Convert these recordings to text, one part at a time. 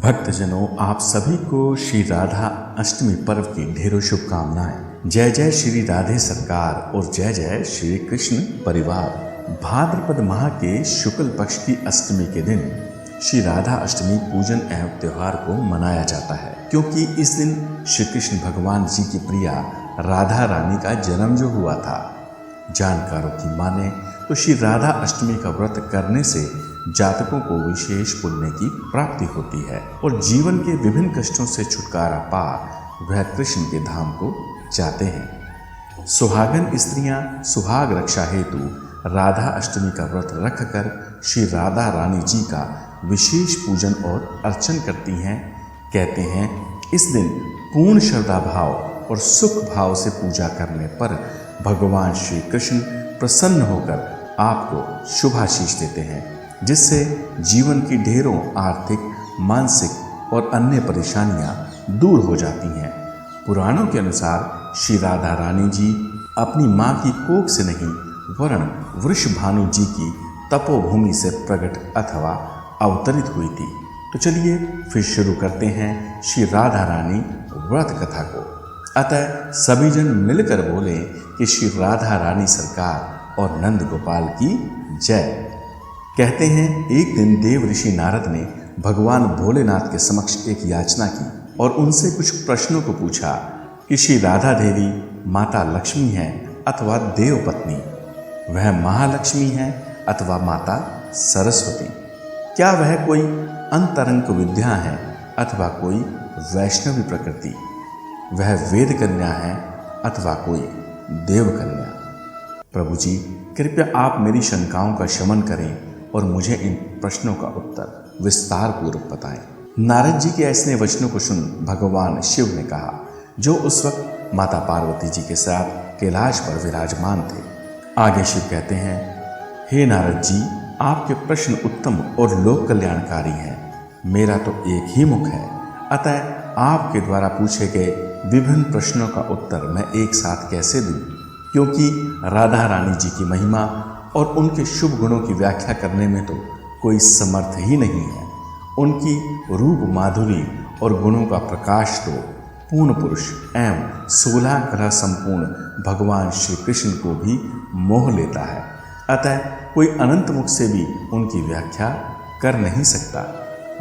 भक्तजनों, आप सभी को श्री राधा अष्टमी पर्व की ढेरों शुभकामनाएं। जय जय श्री राधे सरकार और जय जय श्री कृष्ण परिवार। भाद्रपद माह के शुक्ल पक्ष की अष्टमी के दिन श्री राधा अष्टमी पूजन एवं त्योहार को मनाया जाता है, क्योंकि इस दिन श्री कृष्ण भगवान जी की प्रिया राधा रानी का जन्म जो हुआ था। जानकारों की माने तो श्री राधा अष्टमी का व्रत करने से जातकों को विशेष पुण्य की प्राप्ति होती है और जीवन के विभिन्न कष्टों से छुटकारा पा वह कृष्ण के धाम को जाते हैं। सुहागन स्त्रियां सुहाग रक्षा हेतु राधा अष्टमी का व्रत रखकर श्री राधा रानी जी का विशेष पूजन और अर्चन करती हैं। कहते हैं इस दिन पूर्ण श्रद्धा भाव और सुख भाव से पूजा करने पर भगवान श्री कृष्ण प्रसन्न होकर आपको शुभाशीष देते हैं, जिससे जीवन की ढेरों आर्थिक, मानसिक और अन्य परेशानियां दूर हो जाती हैं। पुराणों के अनुसार श्री राधा रानी जी अपनी मां की कोख से नहीं वरन वृषभानु जी की तपोभूमि से प्रकट अथवा अवतरित हुई थी। तो चलिए फिर शुरू करते हैं श्री राधा रानी व्रत कथा को। अतः सभी जन मिलकर बोले कि श्री राधा रानी सरकार और नंद गोपाल की जय। कहते हैं एक दिन देव ऋषि नारद ने भगवान भोलेनाथ के समक्ष एक याचना की और उनसे कुछ प्रश्नों को पूछा कि श्री राधा देवी माता लक्ष्मी है अथवा देव पत्नी, वह महालक्ष्मी है अथवा माता सरस्वती, क्या वह कोई अंतरंग विद्या है अथवा कोई वैष्णवी प्रकृति, वह वेद कन्या है अथवा कोई देव कन्या। प्रभु जी, कृपया आप मेरी शंकाओं का शमन करें और मुझे इन प्रश्नों का उत्तर विस्तार पूर्वक बताएं। नारद जी के ऐसे वचनों को सुन भगवान शिव ने कहा, जो उस वक्त माता पार्वती जी के साथ कैलाश पर विराजमान थे। आगे शिव कहते हैं, हे नारद जी, आपके प्रश्न उत्तम और लोक कल्याणकारी हैं। मेरा तो एक ही मुख है, अतः आपके द्वारा पूछे गए विभिन्न प्रश्नों का उत्तर मैं एक साथ कैसे दूं, क्योंकि राधा रानी जी की महिमा और उनके शुभ गुणों की व्याख्या करने में तो कोई समर्थ ही नहीं है। उनकी रूप माधुरी और गुणों का प्रकाश तो पूर्ण पुरुष एवं 16 कला संपूर्ण भगवान श्री कृष्ण को भी मोह लेता है। अतः कोई अनंत मुख से भी उनकी व्याख्या कर नहीं सकता।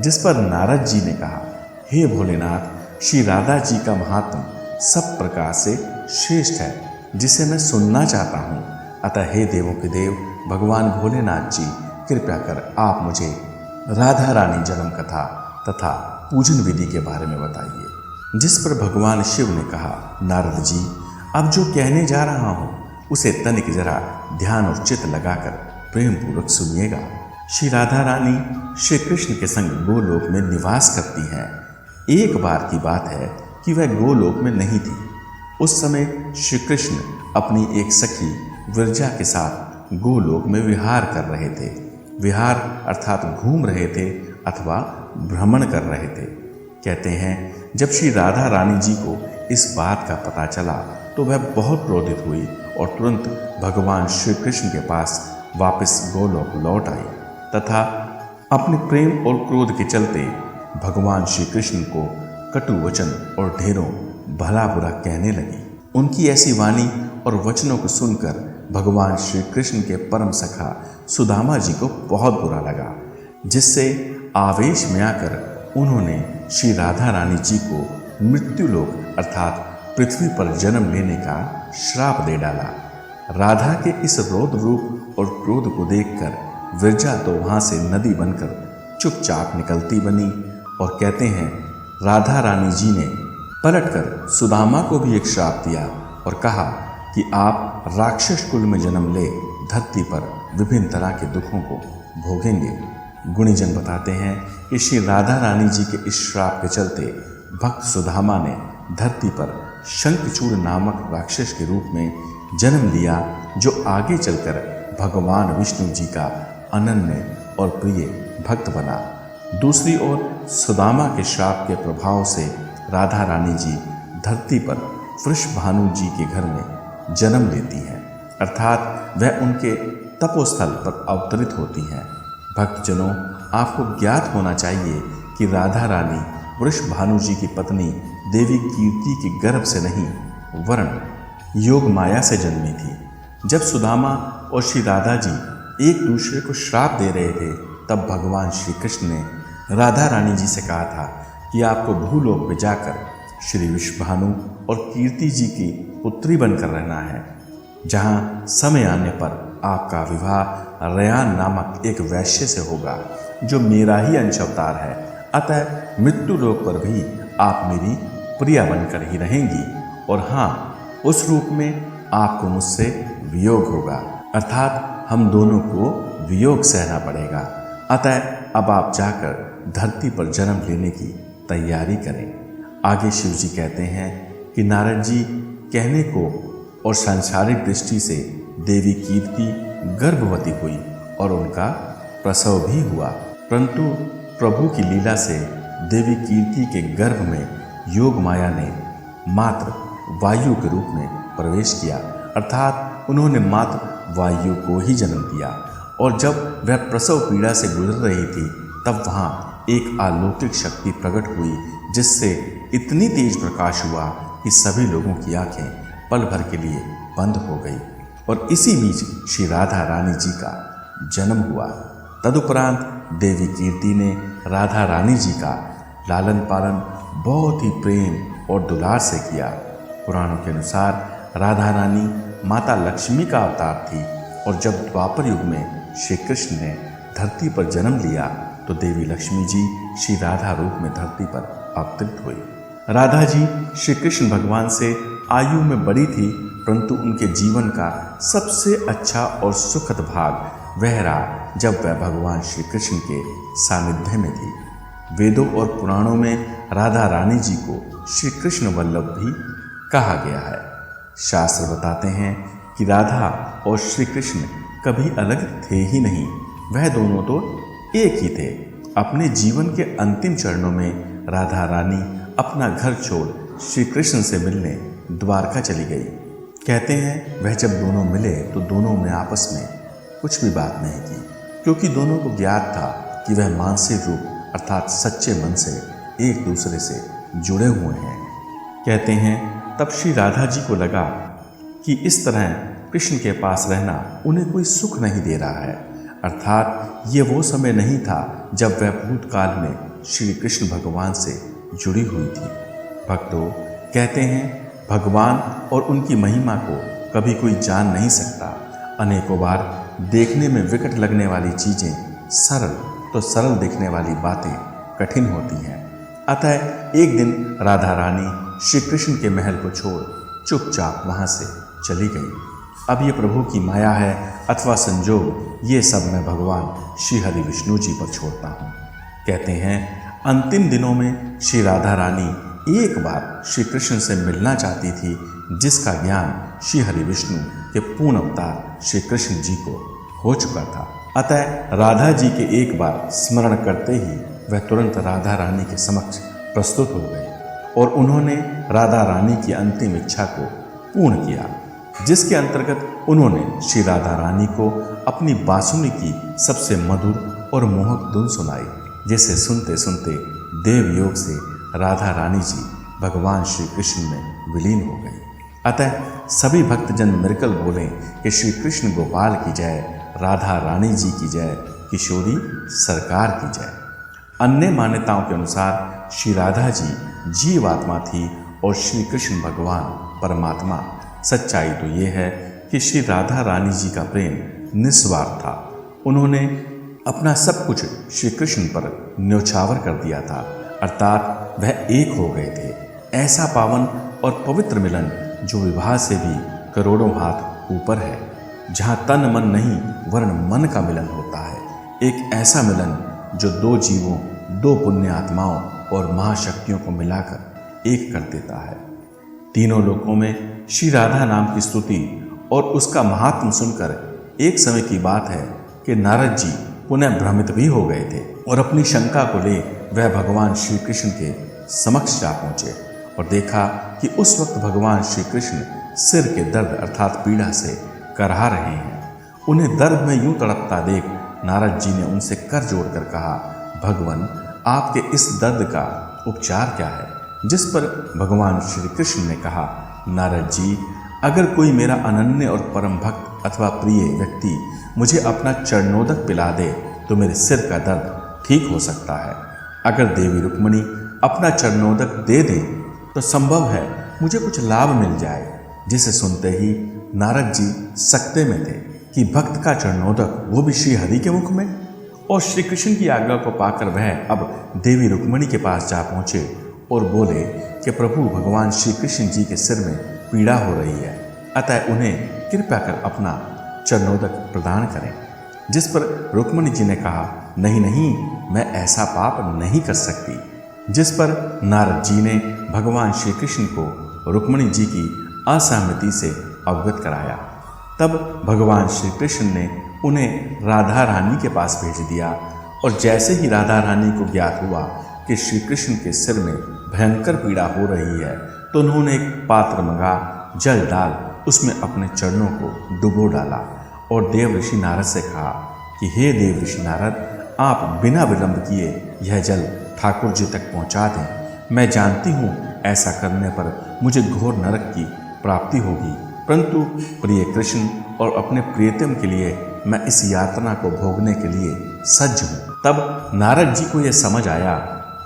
जिस पर नारद जी ने कहा, हे भोलेनाथ, श्री राधा जी का महात्म सब प्रकार से श्रेष्ठ है, जिसे मैं सुनना चाहता हूँ। अतः हे देवों के देव भगवान भोलेनाथ जी, कृपया कर आप मुझे राधा रानी जन्म कथा तथा पूजन विधि के बारे में बताइए। जिस पर भगवान शिव ने कहा, नारद जी, अब जो कहने जा रहा हूँ उसे तनिक जरा ध्यान और चित्त लगाकर प्रेम पूर्वक सुनिएगा। श्री राधा रानी श्री कृष्ण के संग गोलोक में निवास करती हैं। एक बार की बात है कि वह गोलोक में नहीं थी। उस समय श्री कृष्ण अपनी एक सखी विरजा के साथ गोलोक में विहार कर रहे थे। विहार अर्थात घूम रहे थे अथवा भ्रमण कर रहे थे। कहते हैं जब श्री राधा रानी जी को इस बात का पता चला तो वह बहुत क्रोधित हुई और तुरंत भगवान श्री कृष्ण के पास वापस गोलोक लौट आई तथा अपने प्रेम और क्रोध के चलते भगवान श्री कृष्ण को कटु वचन और ढेरों भला बुरा कहने लगी। उनकी ऐसी वाणी और वचनों को सुनकर भगवान श्री कृष्ण के परम सखा सुदामा जी को बहुत बुरा लगा, जिससे आवेश में आकर उन्होंने श्री राधा रानी जी को मृत्युलोक अर्थात पृथ्वी पर जन्म लेने का श्राप दे डाला। राधा के इस रौद्र रूप और क्रोध को देखकर विरजा तो वहां से नदी बनकर चुपचाप निकलती बनी और कहते हैं राधा रानी जी ने पलटकर सुदामा को भी एक श्राप दिया और कहा कि आप राक्षस कुल में जन्म ले धरती पर विभिन्न तरह के दुखों को भोगेंगे। गुणीजन बताते हैं कि श्री राधा रानी जी के इस श्राप के चलते भक्त सुदामा ने धरती पर शंखचूड़ नामक राक्षस के रूप में जन्म लिया, जो आगे चलकर भगवान विष्णु जी का अनन्य और प्रिय भक्त बना। दूसरी ओर सुदामा के श्राप के प्रभाव से राधा रानी जी धरती पर वृषभानु जी के घर में जन्म लेती हैं, अर्थात वह उनके तपोस्थल पर अवतरित होती हैं। भक्तजनों, आपको ज्ञात होना चाहिए कि राधा रानी वृषभानु जी की पत्नी देवी कीर्ति के गर्भ से नहीं वर्ण योग माया से जन्मी थी। जब सुदामा और श्री राधा जी एक दूसरे को श्राप दे रहे थे, तब भगवान श्री कृष्ण ने राधा रानी जी से कहा था कि आपको भूलोक में जाकर श्री विश्वभानु और कीर्ति जी की पुत्री बनकर रहना है, जहाँ समय आने पर आपका विवाह रयान नामक एक वैश्य से होगा जो मेरा ही अंश अवतार है। अतः मृत्यु लोक पर भी आप मेरी प्रिया बनकर ही रहेंगी, और हाँ, उस रूप में आपको मुझसे वियोग होगा, अर्थात हम दोनों को वियोग सहना पड़ेगा। अतः अब आप जाकर धरती पर जन्म लेने की तैयारी करें। आगे शिव जी कहते हैं कि नारद जी कहने को और सांसारिक दृष्टि से देवी कीर्ति गर्भवती हुई और उनका प्रसव भी हुआ, परंतु प्रभु की लीला से देवी कीर्ति के गर्भ में योग माया ने मात्र वायु के रूप में प्रवेश किया, अर्थात उन्होंने मात्र वायु को ही जन्म दिया। और जब वह प्रसव पीड़ा से गुजर रही थी, तब वहाँ एक अलौकिक शक्ति प्रकट हुई, जिससे इतनी तेज प्रकाश हुआ कि सभी लोगों की आंखें पल भर के लिए बंद हो गई। और इसी बीच श्री राधा रानी जी का जन्म हुआ। तदुपरांत देवी कीर्ति ने राधा रानी जी का लालन पालन बहुत ही प्रेम और दुलार से किया। पुराणों के अनुसार राधा रानी माता लक्ष्मी का अवतार थी, और जब द्वापर युग में श्री कृष्ण ने धरती पर जन्म लिया, तो देवी लक्ष्मी जी श्री राधा रूप में धरती पर अवतरित हुई। राधा जी श्री कृष्ण भगवान से आयु में बड़ी थी, परंतु उनके जीवन का सबसे अच्छा और सुखद भाग वह रहा जब वह भगवान श्री कृष्ण के सानिध्य में थी। वेदों और पुराणों में राधा रानी जी को श्री कृष्ण वल्लभ भी कहा गया है। शास्त्र बताते हैं कि राधा और श्री कृष्ण कभी अलग थे ही नहीं, वह दोनों तो एक ही थे। अपने जीवन के अंतिम चरणों में राधा रानी अपना घर छोड़ श्री कृष्ण से मिलने द्वारका चली गई। कहते हैं वह जब दोनों मिले तो दोनों में आपस में कुछ भी बात नहीं की, क्योंकि दोनों को ज्ञात था कि वह मानसिक रूप अर्थात सच्चे मन से एक दूसरे से जुड़े हुए हैं। कहते हैं तब श्री राधा जी को लगा कि इस तरह कृष्ण के पास रहना उन्हें कोई सुख नहीं दे रहा है, अर्थात ये वो समय नहीं था जब वह भूतकाल में श्री कृष्ण भगवान से जुड़ी हुई थी। भक्तों, कहते हैं भगवान और उनकी महिमा को कभी कोई जान नहीं सकता। अनेकों बार देखने में विकट लगने वाली चीज़ें सरल तो सरल दिखने वाली बातें कठिन होती हैं। अतः एक दिन राधा रानी श्री कृष्ण के महल को छोड़ चुपचाप वहाँ से चली गई। अब ये प्रभु की माया है अथवा संजोग, ये सब मैं भगवान श्री हरि विष्णु जी पर छोड़ता हूँ। कहते हैं अंतिम दिनों में श्री राधा रानी एक बार श्री कृष्ण से मिलना चाहती थी, जिसका ज्ञान श्री हरि विष्णु के पूर्ण अवतार श्री कृष्ण जी को हो चुका था। अतः राधा जी के एक बार स्मरण करते ही वह तुरंत राधा रानी के समक्ष प्रस्तुत हो गए और उन्होंने राधा रानी की अंतिम इच्छा को पूर्ण किया, जिसके अंतर्गत उन्होंने श्री राधा रानी को अपनी बांसुरी की सबसे मधुर और मोहक धुन सुनाई, जिसे सुनते सुनते देव योग से राधा रानी जी भगवान श्री कृष्ण में विलीन हो गई। अतः सभी भक्तजन मिरकल बोलें कि श्री कृष्ण गोपाल की जय, राधा रानी जी की जय, किशोरी सरकार की जय। अन्य मान्यताओं के अनुसार श्री राधा जी जीवात्मा थी और श्री कृष्ण भगवान परमात्मा। सच्चाई तो ये है कि श्री राधा रानी जी का प्रेम निस्वार्थ था। उन्होंने अपना सब कुछ श्री कृष्ण पर न्यौछावर कर दिया था, अर्थात वह एक हो गए थे। ऐसा पावन और पवित्र मिलन जो विवाह से भी करोड़ों हाथ ऊपर है, जहाँ तन मन नहीं वर्ण मन का मिलन होता है। एक ऐसा मिलन जो दो जीवों, दो पुण्य आत्माओं और महाशक्तियों को मिलाकर एक कर देता है। तीनों लोकों में श्री राधा नाम की स्तुति और उसका महात्म सुनकर एक समय की बात है कि नारद जी पुनः भ्रमित भी हो गए थे और अपनी शंका को ले वह भगवान श्री कृष्ण के समक्ष जा पहुँचे और देखा कि उस वक्त भगवान श्री कृष्ण सिर के दर्द अर्थात पीड़ा से करहा रहे हैं। उन्हें दर्द में यूं तड़पता देख नारद जी ने उनसे कर जोड़कर कहा, भगवान आपके इस दर्द का उपचार क्या है? जिस पर भगवान श्री कृष्ण ने कहा, नारद जी, अगर कोई मेरा अनन्य और परम भक्त अथवा प्रिय व्यक्ति मुझे अपना चरणोदक पिला दे तो मेरे सिर का दर्द ठीक हो सकता है। अगर देवी रुक्मिणी अपना चरणोदक दे दे तो संभव है मुझे कुछ लाभ मिल जाए। जिसे सुनते ही नारद जी सकते में थे कि भक्त का चरणोदक, वो भी श्री हरि के मुख में। और श्री कृष्ण की आज्ञा को पाकर वह अब देवी रुक्मिणी के पास जा पहुंचे और बोले कि प्रभु भगवान श्री कृष्ण जी के सिर में पीड़ा हो रही है, अतः उन्हें कृपया कर अपना चरणोदक प्रदान करें। जिस पर रुक्मिणी जी ने कहा, नहीं नहीं, मैं ऐसा पाप नहीं कर सकती। जिस पर नारद जी ने भगवान श्री कृष्ण को रुक्मिणी जी की असहमति से अवगत कराया। तब भगवान श्री कृष्ण ने उन्हें राधा रानी के पास भेज दिया और जैसे ही राधा रानी को ज्ञात हुआ कि श्री कृष्ण के सिर में भयंकर पीड़ा हो रही है तो उन्होंने एक पात्र मंगा जल डाल उसमें अपने चरणों को डुबो डाला और देव ऋषि नारद से कहा कि हे देव ऋषि नारद, आप बिना विलंब किए यह जल ठाकुर जी तक पहुंचा दें। मैं जानती हूँ ऐसा करने पर मुझे घोर नरक की प्राप्ति होगी, परंतु प्रिय कृष्ण और अपने प्रियतम के लिए मैं इस यातना को भोगने के लिए सज्ज हूँ। तब नारद जी को यह समझ आया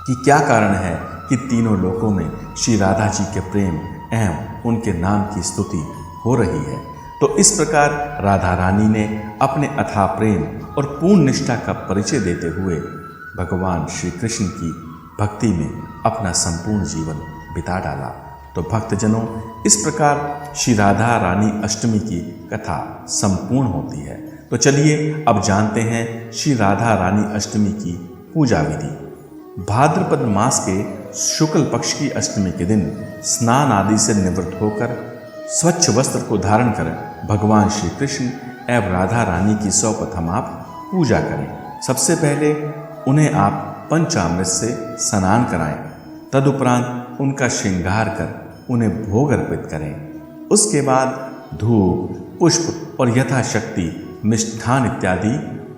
कि क्या कारण है कि तीनों लोकों में श्री राधा जी के प्रेम एवं उनके नाम की स्तुति हो रही है। तो इस प्रकार राधा रानी ने अपने अथाह प्रेम और पूर्ण निष्ठा का परिचय देते हुए भगवान श्री कृष्ण की भक्ति में अपना संपूर्ण जीवन बिता डाला। तो भक्तजनों, इस प्रकार श्री राधा रानी अष्टमी की कथा संपूर्ण होती है। तो चलिए अब जानते हैं श्री राधा रानी अष्टमी की पूजा विधि। भाद्रपद मास के शुक्ल पक्ष की अष्टमी के दिन स्नान आदि से निवृत्त होकर स्वच्छ वस्त्र को धारण कर भगवान श्री कृष्ण एवं राधा रानी की सर्वप्रथम आप पूजा करें। सबसे पहले उन्हें आप पंचामृत से स्नान कराएं, तदुपरांत उनका श्रृंगार कर उन्हें भोग अर्पित करें। उसके बाद धूप, पुष्प और यथाशक्ति मिष्ठान इत्यादि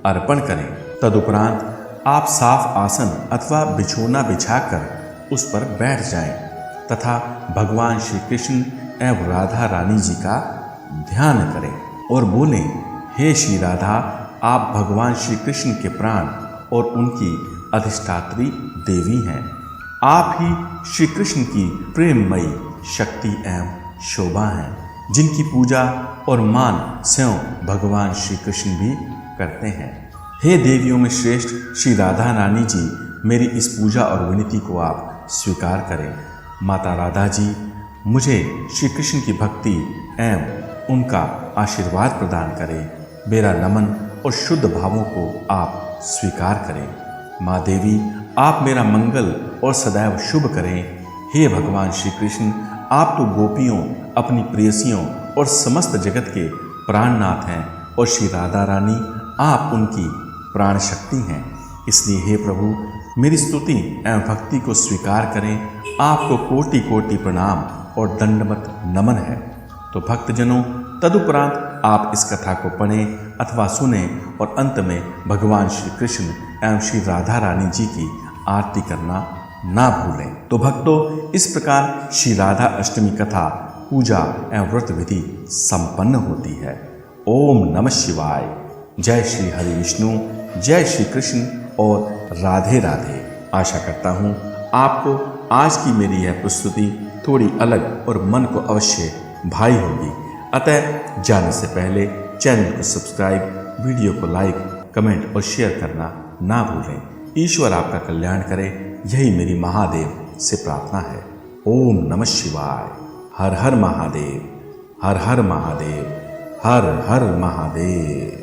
अर्पण करें। तदुपरांत आप साफ आसन अथवा बिछोना बिछाकर उस पर बैठ जाएं तथा भगवान श्री कृष्ण एवं राधा रानी जी का ध्यान करें और बोलें, हे श्री राधा, आप भगवान श्री कृष्ण के प्राण और उनकी अधिष्ठात्री देवी हैं। आप ही श्री कृष्ण की प्रेममयी शक्ति एवं शोभा हैं, जिनकी पूजा और मान स्वयं भगवान श्री कृष्ण भी करते हैं। हे देवियों में श्रेष्ठ श्री राधा रानी जी, मेरी इस पूजा और विनती को आप स्वीकार करें। माता राधा जी, मुझे श्री कृष्ण की भक्ति एवं उनका आशीर्वाद प्रदान करें। मेरा नमन और शुद्ध भावों को आप स्वीकार करें। माँ देवी, आप मेरा मंगल और सदैव शुभ करें। हे भगवान श्री कृष्ण, आप तो गोपियों, अपनी प्रेयसियों और समस्त जगत के प्राणनाथ हैं और श्री राधा रानी आप उनकी प्राण शक्ति हैं। इसलिए हे प्रभु, मेरी स्तुति एवं भक्ति को स्वीकार करें। आपको कोटि कोटि प्रणाम और दंडवत नमन है। तो भक्तजनों, तदुपरांत आप इस कथा को पढ़ें अथवा सुने और अंत में भगवान श्री कृष्ण एवं श्री राधा रानी जी की आरती करना ना भूलें। तो भक्तों, इस प्रकार श्री राधा अष्टमी कथा, पूजा एवं व्रत विधि संपन्न होती है। ओम नमः शिवाय। जय श्री हरि विष्णु, जय श्री कृष्ण और राधे राधे। आशा करता हूँ आपको आज की मेरी यह प्रस्तुति थोड़ी अलग और मन को अवश्य भाई होगी। अतः जाने से पहले चैनल को सब्सक्राइब, वीडियो को लाइक, कमेंट और शेयर करना ना भूलें। ईश्वर आपका कल्याण करे, यही मेरी महादेव से प्रार्थना है। ओम नमः शिवाय। हर हर महादेव, हर हर महादेव, हर हर महादेव।